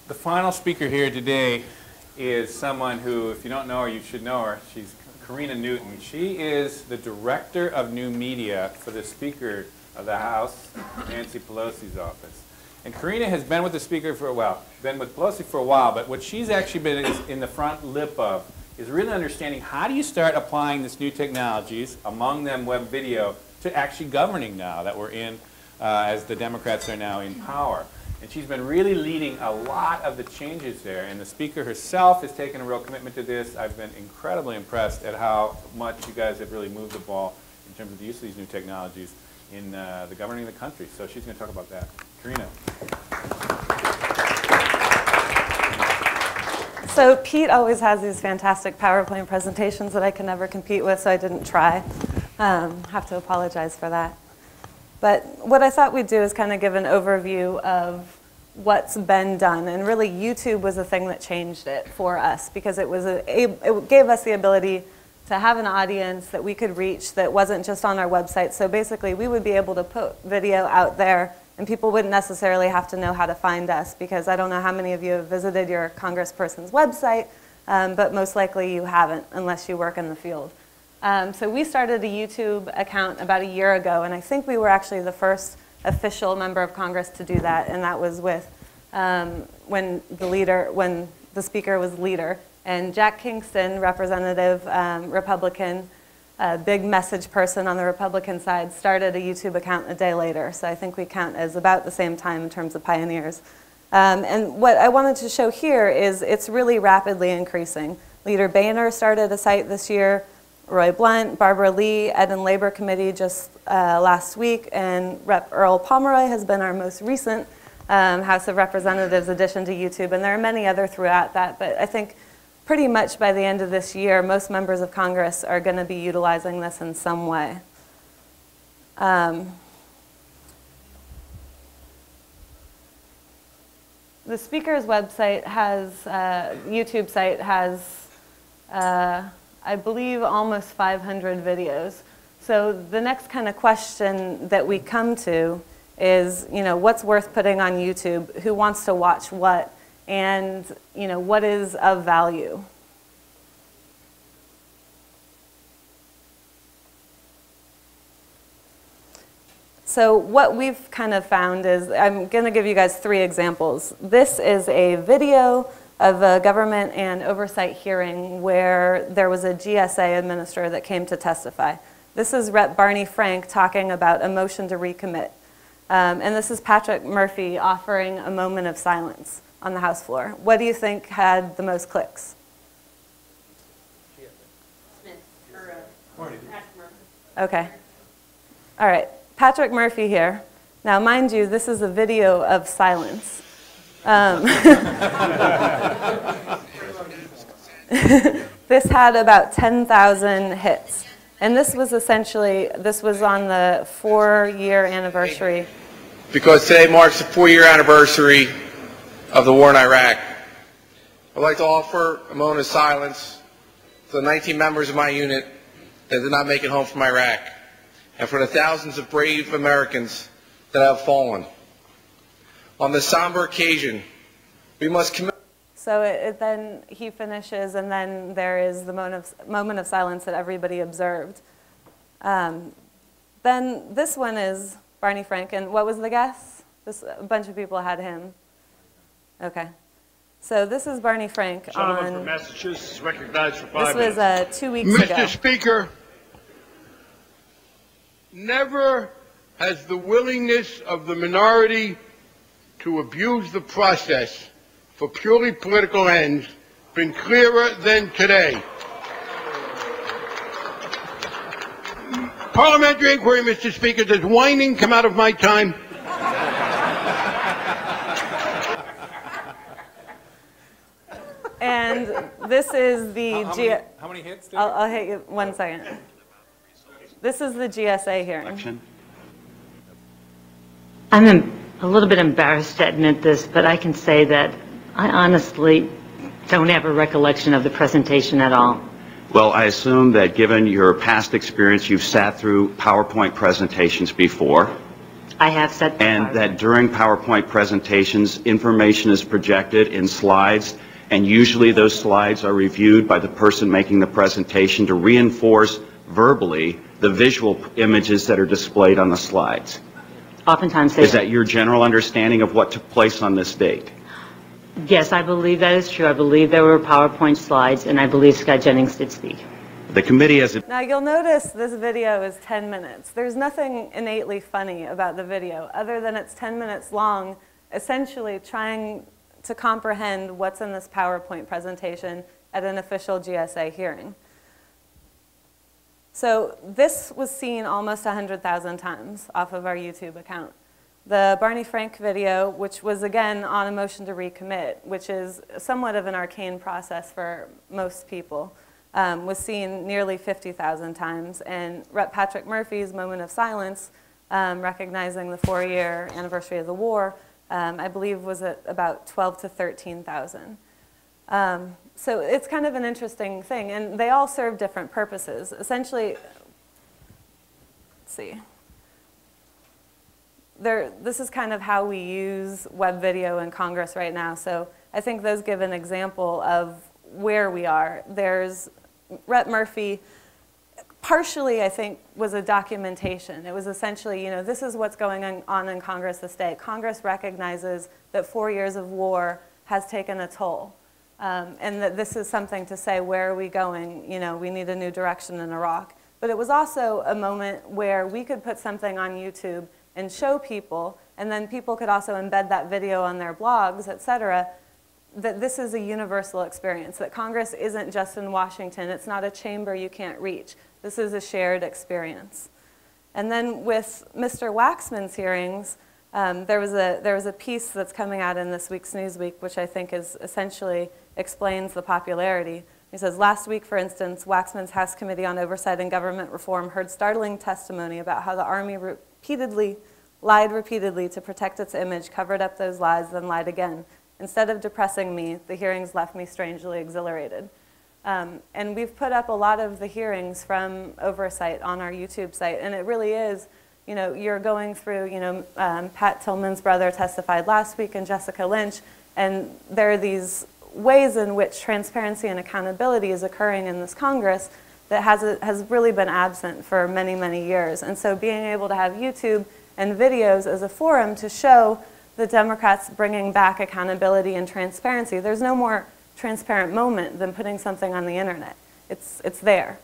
The final speaker here today is someone who, if you don't know her, you should know her. She's Karina Newton. She is the Director of New Media for the Speaker of the House, Nancy Pelosi's office. And Karina has been with the Speaker for a while, been with Pelosi for a while, but what she's actually been in the front lip of is really understanding how do you start applying these new technologies, among them web video, to actually governing now that we're in, as the Democrats are now in power. And she's been really leading a lot of the changes there. And the Speaker herself has taken a real commitment to this. I've been incredibly impressed at how much you guys have really moved the ball in terms of the use of these new technologies in the governing of the country. So she's going to talk about that. Karina. So Pete always has these fantastic PowerPoint presentations that I can never compete with, so I didn't try. Have to apologize for that. But what I thought we'd do is kind of give an overview of what's been done. And really, YouTube was the thing that changed it for us, because it gave us the ability to have an audience that we could reach that wasn't just on our website. So basically, we would be able to put video out there, and people wouldn't necessarily have to know how to find us, because I don't know how many of you have visited your congressperson's website, but most likely you haven't unless you work in the field. So we started a YouTube account about a year ago, and I think we were actually the first official member of Congress to do that, and that was with when the Speaker was leader. And Jack Kingston, representative Republican, big message person on the Republican side, started a YouTube account a day later. So I think we count as about the same time in terms of pioneers. And what I wanted to show here is it's really rapidly increasing. Leader Boehner started a site this year. Roy Blunt, Barbara Lee, Ed and Labor Committee just last week, and Rep. Earl Pomeroy has been our most recent House of Representatives addition to YouTube, and there are many other throughout that, but I think pretty much by the end of this year, most members of Congress are going to be utilizing this in some way. The Speaker's website has, YouTube site has, I believe, almost 500 videos. So the next kind of question that we come to is, what's worth putting on YouTube? Who wants to watch what? And, what is of value? So what we've kind of found is, I'm going to give you guys 3 examples. This is a video of a government and oversight hearing where there was a GSA administrator that came to testify. This is Rep. Barney Frank talking about a motion to recommit. And this is Patrick Murphy offering a moment of silence on the House floor. What do you think had the most clicks? Smith, or Patrick Murphy. Okay. All right. Patrick Murphy here. Now, mind you, this is a video of silence. This had about 10,000 hits. And this was essentially, this was on the 4-year anniversary. Because today marks the 4-year anniversary of the war in Iraq. I'd like to offer a moment of silence for the 19 members of my unit that did not make it home from Iraq, and for the thousands of brave Americans that have fallen. On this somber occasion, we must commit. So then he finishes, and then there is the moment of silence that everybody observed. Then this one is Barney Frank, and what was the guess? A bunch of people had him. Okay. So this is Barney Frank Gentleman from Massachusetts recognized for 5 minutes. This was 2 weeks ago. Mr. Speaker, never has the willingness of the minority to abuse the process for purely political ends been clearer than today. Parliamentary inquiry, Mr. Speaker. Does whining come out of my time? And this is the How many hits? I'll hit you 1 second. This is the GSA hearing. I'm a little bit embarrassed to admit this, but I can say that I honestly don't have a recollection of the presentation at all. Well, I assume that given your past experience, you've sat through PowerPoint presentations before. I have set the And PowerPoint. that during PowerPoint presentations, information is projected in slides, and usually those slides are reviewed by the person making the presentation to reinforce verbally the visual images that are displayed on the slides. Oftentimes they Is that your general understanding of what took place on this date? Yes, I believe that is true. I believe there were PowerPoint slides, and I believe Scott Jennings did speak. The committee has... Now you'll notice this video is 10 minutes. There's nothing innately funny about the video other than it's 10 minutes long, essentially trying to comprehend what's in this PowerPoint presentation at an official GSA hearing. So this was seen almost 100,000 times off of our YouTube account. The Barney Frank video, which was again on a motion to recommit, which is somewhat of an arcane process for most people, was seen nearly 50,000 times. And Rep. Patrick Murphy's moment of silence, recognizing the 4-year anniversary of the war, I believe was at about 12 to 13,000. So it's kind of an interesting thing, and they all serve different purposes. Essentially, let's see. This is kind of how we use web video in Congress right now. So I think those give an example of where we are. There's Rep. Murphy, partially I think was a documentation. It was essentially, you know, this is what's going on in Congress this day. Congress recognizes that 4 years of war has taken a toll. And that this is something to say, where are we going? You know, we need a new direction in Iraq. But it was also a moment where we could put something on YouTube and show people, and then people could also embed that video on their blogs, et cetera, that this is a universal experience, that Congress isn't just in Washington. It's not a chamber you can't reach. This is a shared experience. And then with Mr. Waxman's hearings, there was a piece that's coming out in this week's Newsweek, which I think is essentially explains the popularity. He says, last week, for instance, Waxman's House Committee on Oversight and Government Reform heard startling testimony about how the Army lied repeatedly to protect its image, covered up those lies, then lied again. Instead of depressing me, the hearings left me strangely exhilarated. And we've put up a lot of the hearings from Oversight on our YouTube site, and it really is, you know, you're going through, you know, Pat Tillman's brother testified last week and Jessica Lynch, and there are these ways in which transparency and accountability is occurring in this Congress that has really been absent for many, many years. And so being able to have YouTube and videos as a forum to show the Democrats bringing back accountability and transparency. There's no more transparent moment than putting something on the internet. It's there.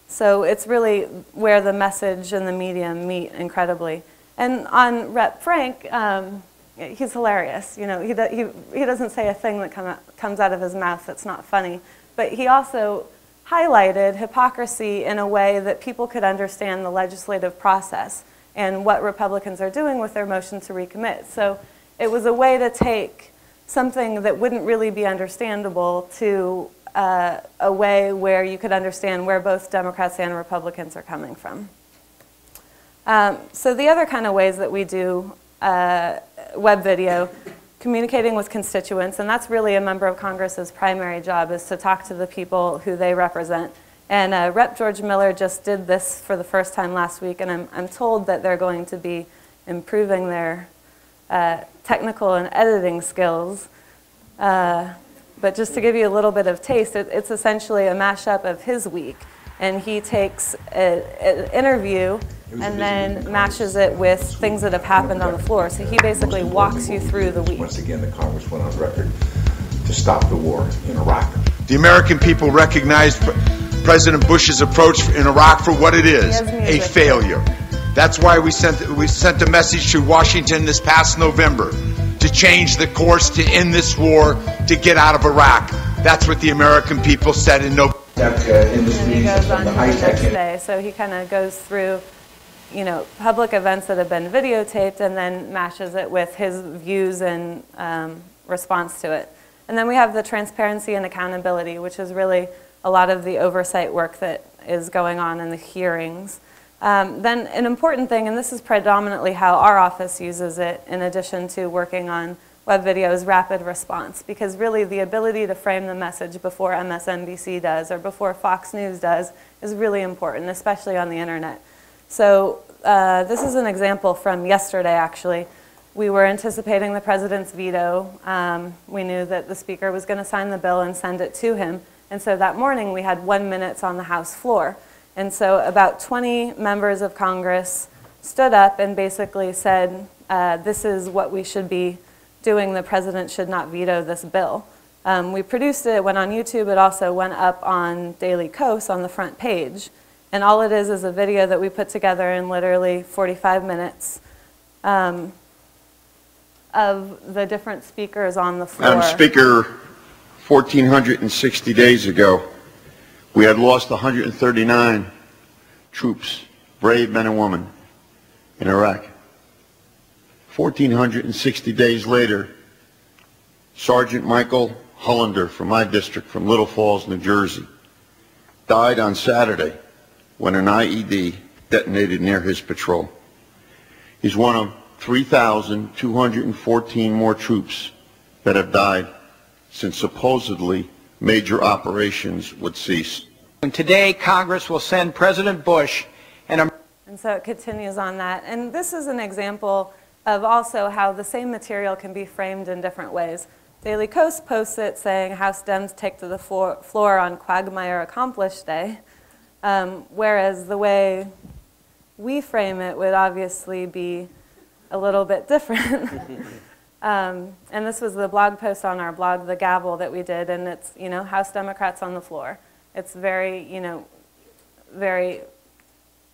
So it's really where the message and the media meet incredibly. And on Rep. Frank, he's hilarious. You know, he doesn't say a thing that comes out of his mouth that's not funny. But he also highlighted hypocrisy in a way that people could understand the legislative process and what Republicans are doing with their motion to recommit. So it was a way to take something that wouldn't really be understandable to a way where you could understand where both Democrats and Republicans are coming from. So the other kind of ways that we do web video, communicating with constituents, and that's really a member of Congress's primary job, is to talk to the people who they represent. And Rep. George Miller just did this for the first time last week, and I'm told that they're going to be improving their technical and editing skills. But just to give you a little bit of taste, it's essentially a mashup of his week. And he takes an interview and then matches it with things that have happened on the floor. So he basically walks you through the week. Once again, the Congress went on record to stop the war in Iraq. The American people recognized President Bush's approach in Iraq for what it is, a failure. That's why we sent a message to Washington this past November to change the course, to end this war, to get out of Iraq. That's what the American people said in November. And he goes on to the next day. So he kind of goes through, you know, public events that have been videotaped and then matches it with his views and response to it. And then we have the transparency and accountability, which is really a lot of the oversight work that is going on in the hearings. Then an important thing, and this is predominantly how our office uses it in addition to working on web video, is rapid response, because really the ability to frame the message before MSNBC does or before Fox News does is really important, especially on the internet. So this is an example from yesterday, actually. We were anticipating the president's veto. We knew that the speaker was going to sign the bill and send it to him. And so that morning, we had 1 minute on the House floor. And so about 20 members of Congress stood up and basically said, this is what we should be doing. The president should not veto this bill. We produced it, it went on YouTube. It also went up on Daily Kos on the front page. And all it is a video that we put together in literally 45 minutes of the different speakers on the floor. Madam Speaker, 1,460 days ago, we had lost 139 troops, brave men and women, in Iraq. 1,460 days later, Sergeant Michael Hollander from my district, from Little Falls, New Jersey, died on Saturday when an IED detonated near his patrol. He's one of 3,214 more troops that have died since supposedly major operations would cease. And today, Congress will send President Bush and so it continues on that. And this is an example of also how the same material can be framed in different ways. Daily Kos posts it saying House Dems take to the floor on Quagmire Accomplish Day, whereas the way we frame it would obviously be a little bit different. And this was the blog post on our blog, The Gavel, that we did, and it's, House Democrats on the floor. It's very, very,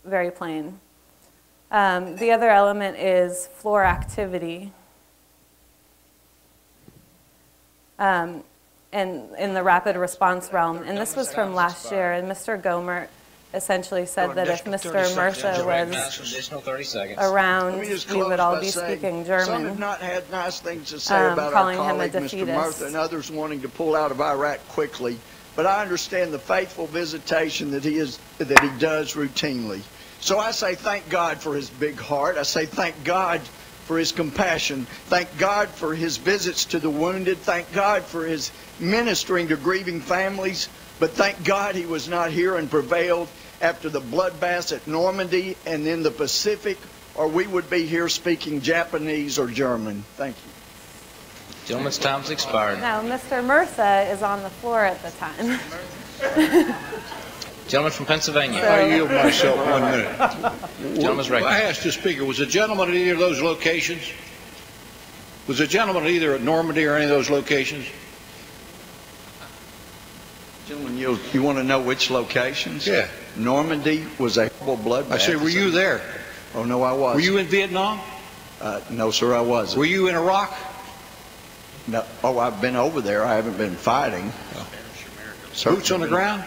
very plain. The other element is floor activity. And in the rapid response realm. And this was from last year, and Mr. Gomer essentially said that if Mr. Mercer was around, we would all be speaking German. Some have not had nice things to say about our colleague, Mr. Murtha, and others wanting to pull out of Iraq quickly. But I understand the faithful visitation that he does routinely. So I say thank God for his big heart. I say thank God for his compassion. Thank God for his visits to the wounded. Thank God for his ministering to grieving families. But thank God he was not here and prevailed after the bloodbaths at Normandy and in the Pacific, or we would be here speaking Japanese or German. Thank you. Gentleman's time's expired. Now, Mr. Murtha is on the floor at the time. Gentleman from Pennsylvania. I yield myself 1 minute. Gentleman's right. I asked the Speaker, was the gentleman at either of those locations? Was the gentleman either at Normandy or any of those locations? Gentlemen, you want to know which locations? Yeah. Normandy was a horrible bloodbath. I said, were you there? Oh, no, I wasn't. Were you in Vietnam? No, sir, I wasn't. Were you in Iraq? No. Oh, I've been over there. I haven't been fighting. Oh. Boots on the ground?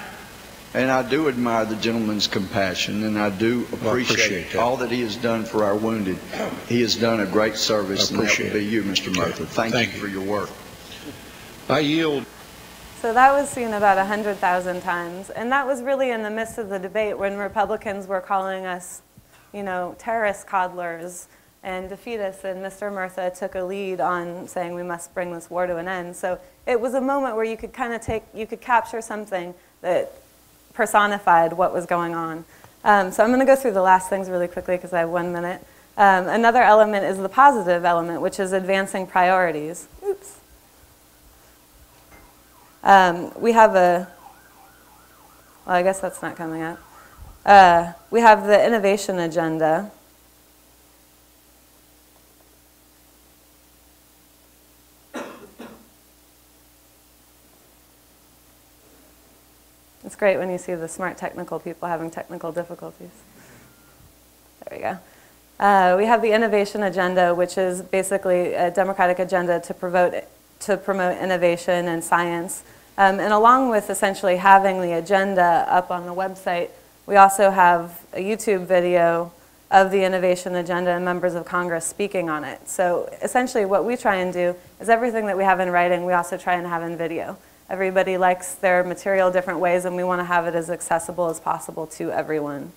And I do admire the gentleman's compassion, and I do appreciate all that he has done for our wounded. He has done a great service, and that would be you, Mr. Murtha. Thank you for your work. I yield. So that was seen about 100,000 times, and that was really in the midst of the debate when Republicans were calling us, terrorist coddlers and defeatists, and Mr. Murtha took a lead on saying we must bring this war to an end. So it was a moment where you could kind of capture something that personified what was going on. So I'm going to go through the last things really quickly because I have 1 minute. Another element is the positive element, which is advancing priorities. Oops. We have well, I guess that's not coming up. We have the innovation agenda. It's great when you see the smart technical people having technical difficulties. There we go. We have the innovation agenda, which is basically a democratic agenda to promote innovation and science. And along with essentially having the agenda up on the website, we also have a YouTube video of the innovation agenda and members of Congress speaking on it. So essentially what we try and do is everything that we have in writing, we also try and have in video. Everybody likes their material different ways, and we want to have it as accessible as possible to everyone.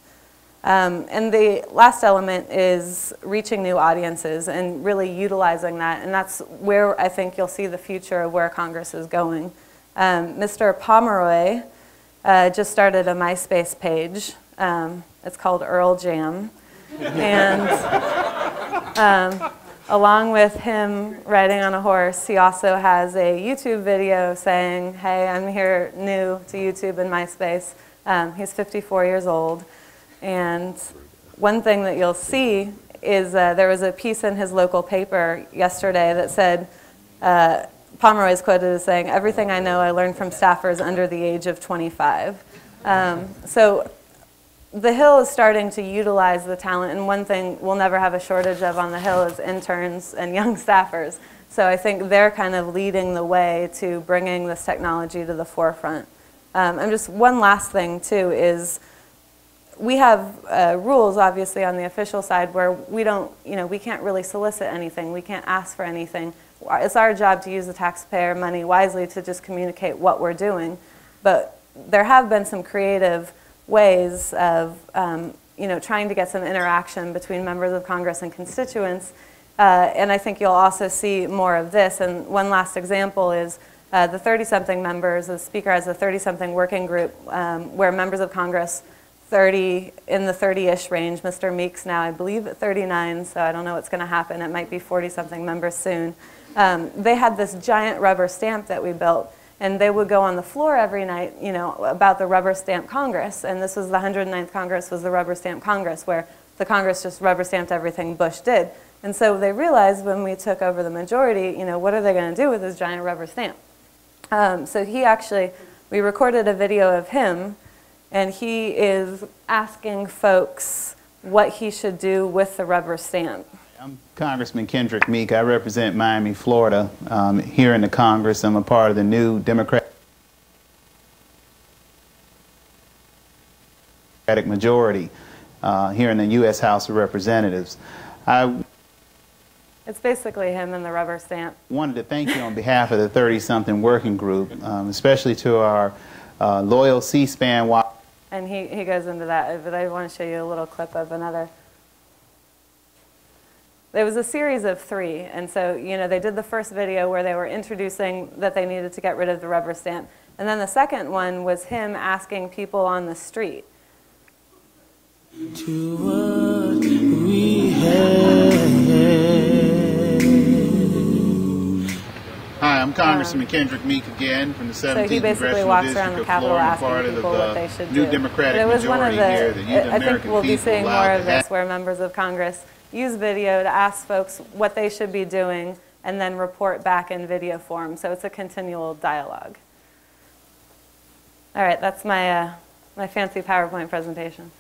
And the last element is reaching new audiences and really utilizing that, and that's where I think you'll see the future of where Congress is going. Mr. Pomeroy just started a MySpace page. It's called Earl Jam. And along with him riding on a horse, he also has a YouTube video saying, hey, I'm here new to YouTube and MySpace. He's 54 years old. And one thing that you'll see is there was a piece in his local paper yesterday that said, Pomeroy is quoted as saying, everything I know I learned from staffers under the age of 25. So the Hill is starting to utilize the talent, and one thing we'll never have a shortage of on the Hill is interns and young staffers. So I think they're kind of leading the way to bringing this technology to the forefront. And just one last thing, too, is we have rules, obviously, on the official side where we don't, we can't really solicit anything. We can't ask for anything. It's our job to use the taxpayer money wisely to just communicate what we're doing. But there have been some creative ways of trying to get some interaction between members of Congress and constituents. And I think you'll also see more of this. And one last example is the 30-something members. The Speaker has a 30-something working group where members of Congress, in the 30-ish range, Mr. Meeks now, I believe, at 39, so I don't know what's going to happen. It might be 40-something members soon. They had this giant rubber stamp that we built. And they would go on the floor every night, about the rubber stamp Congress. And this was the 109th Congress, was the rubber stamp Congress, where the Congress just rubber stamped everything Bush did. And so they realized when we took over the majority, what are they going to do with this giant rubber stamp? So we recorded a video of him, and he is asking folks what he should do with the rubber stamp. I'm Congressman Kendrick Meek. I represent Miami, Florida. Here in the Congress, I'm a part of the new Democratic majority here in the U.S. House of Representatives. It's basically him and the rubber stamp. Wanted to thank you on behalf of the 30-something working group, especially to our loyal C-SPAN. And he goes into that, but I want to show you a little clip of another. There was a series of 3, and so, they did the first video where they were introducing that they needed to get rid of the rubber stamp. And then the second one was him asking people on the street. To what we have. Hi, I'm Congressman Kendrick Meek again from the 17th So he basically walks around the Capitol asking people what they should do. New Democratic it was one of the I think we'll be seeing more of this where members of Congress use video to ask folks what they should be doing and then report back in video form. So it's a continual dialogue. All right, that's my fancy PowerPoint presentation.